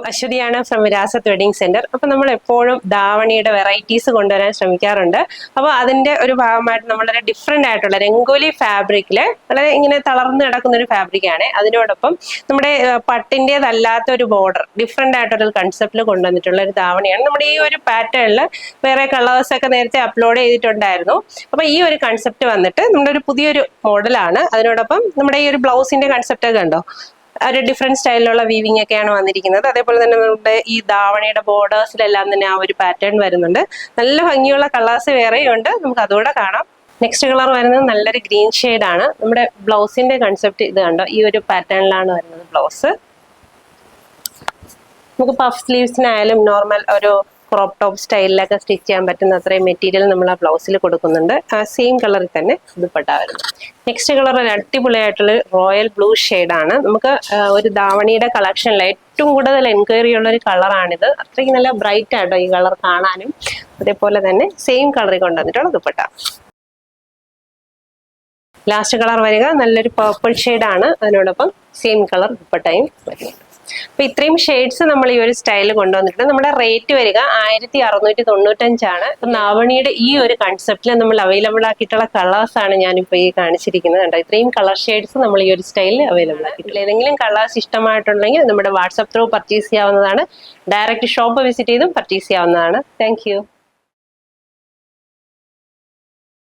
അശ്വതിയാണ് from Virasat wedding centre. അപ്പൊ നമ്മൾ എപ്പോഴും ധാവണിയുടെ വെറൈറ്റീസ് കൊണ്ടുവരാൻ ശ്രമിക്കാറുണ്ട്. അപ്പോൾ അതിന്റെ ഒരു ഭാഗമായിട്ട് നമ്മളൊരു ഡിഫറെന്റ് ആയിട്ടുള്ള രംഗോലി ഫാബ്രിക്കില് വളരെ ഇങ്ങനെ തളർന്നു കിടക്കുന്ന ഒരു ഫാബ്രിക്കാണ്. അതിനോടൊപ്പം നമ്മുടെ പട്ടിൻ്റെതല്ലാത്ത ഒരു ബോർഡർ ഡിഫറെന്റ് ആയിട്ടൊരു കൺസെപ്റ്റിൽ കൊണ്ടുവന്നിട്ടുള്ള ഒരു ധാവണിയാണ്. നമ്മുടെ ഈ ഒരു പാറ്റേണിൽ വേറെ കളേഴ്സ് ഒക്കെ നേരത്തെ അപ്ലോഡ് ചെയ്തിട്ടുണ്ടായിരുന്നു. അപ്പൊ ഈ ഒരു കൺസെപ്റ്റ് വന്നിട്ട് നമ്മുടെ ഒരു പുതിയൊരു മോഡലാണ്. അതിനോടൊപ്പം നമ്മുടെ ഈ ഒരു ബ്ലൗസിന്റെ കൺസെപ്റ്റ് ഒക്കെ കണ്ടോ, ഒരു ഡിഫറെന്റ് സ്റ്റൈലിലുള്ള വീവിംഗ് ഒക്കെയാണ് വന്നിരിക്കുന്നത്. അതേപോലെ തന്നെ നമ്മുടെ ഈ ധാവണിയുടെ ബോർഡേഴ്സിലെല്ലാം തന്നെ ആ ഒരു പാറ്റേൺ വരുന്നുണ്ട്. നല്ല ഭംഗിയുള്ള കളേഴ്സ് വേറെയും ഉണ്ട്, നമുക്ക് അതുകൂടെ കാണാം. നെക്സ്റ്റ് കളർ വരുന്നത് നല്ലൊരു ഗ്രീൻ ഷെയ്ഡാണ്. നമ്മുടെ ബ്ലൗസിന്റെ കൺസെപ്റ്റ് ഇത് കണ്ടോ, ഈ ഒരു പാറ്റേണിലാണ് വരുന്നത് ബ്ലൗസ്. നമുക്ക് പഫ് സ്ലീവ്സിനായാലും നോർമൽ ഒരു ക്രോപ്പ് ടോപ്പ് സ്റ്റൈലിലൊക്കെ സ്റ്റിച്ച് ചെയ്യാൻ പറ്റുന്ന അത്രയും മെറ്റീരിയൽ നമ്മൾ ആ ബ്ലൗസിൽ കൊടുക്കുന്നുണ്ട്. ആ സെയിം കളറിൽ തന്നെ ദുപ്പട്ട വരുന്നത്. നെക്സ്റ്റ് കളർ ഒരു അടിപൊളിയായിട്ടുള്ള റോയൽ ബ്ലൂ ഷെയ്ഡാണ്. നമുക്ക് ഒരു ധാവണിയുടെ കളക്ഷനിൽ ഏറ്റവും കൂടുതൽ എൻക്വയറി ഉള്ള ഒരു കളറാണിത്. അത്രയ്ക്ക് നല്ല ബ്രൈറ്റ് ആട്ടോ ഈ കളർ കാണാനും. അതേപോലെ തന്നെ സെയിം കളറിൽ കൊണ്ടുവന്നിട്ടുള്ള ദുപ്പട്ട. ലാസ്റ്റ് കളർ വരിക നല്ലൊരു പർപ്പിൾ ഷെയ്ഡാണ്. അതിനോടൊപ്പം സെയിം കളർ ദുപ്പട്ടയും വരുന്നുണ്ട്. അപ്പൊ ഇത്രയും ഷെയ്ഡ്സ് നമ്മൾ ഈ ഒരു സ്റ്റൈലിൽ കൊണ്ടുവന്നിട്ടുണ്ട്. നമ്മുടെ റേറ്റ് വരിക 1695 ധാവണിയുടെ ഈ ഒരു കൺസെപ്റ്റിൽ നമ്മൾ അവൈലബിൾ ആക്കിയിട്ടുള്ള കളേഴ്സ് ആണ് ഞാനിപ്പോ ഈ കാണിച്ചിരിക്കുന്നത്. കണ്ടോ, ഇത്രയും കളർ ഷെയ്ഡ്സ് നമ്മൾ ഈ ഒരു സ്റ്റൈലിൽ അവൈലബിൾ ആക്കിയിട്ടില്ല. ഏതെങ്കിലും കളേഴ്സ് ഇഷ്ടമായിട്ടുണ്ടെങ്കിൽ നമ്മുടെ വാട്സ്ആപ്പ് ത്രൂ പർച്ചേസ് ചെയ്യാവുന്നതാണ്. ഡയറക്റ്റ് ഷോപ്പ് വിസിറ്റ് ചെയ്തും പർച്ചേസ് ചെയ്യാവുന്നതാണ്. താങ്ക്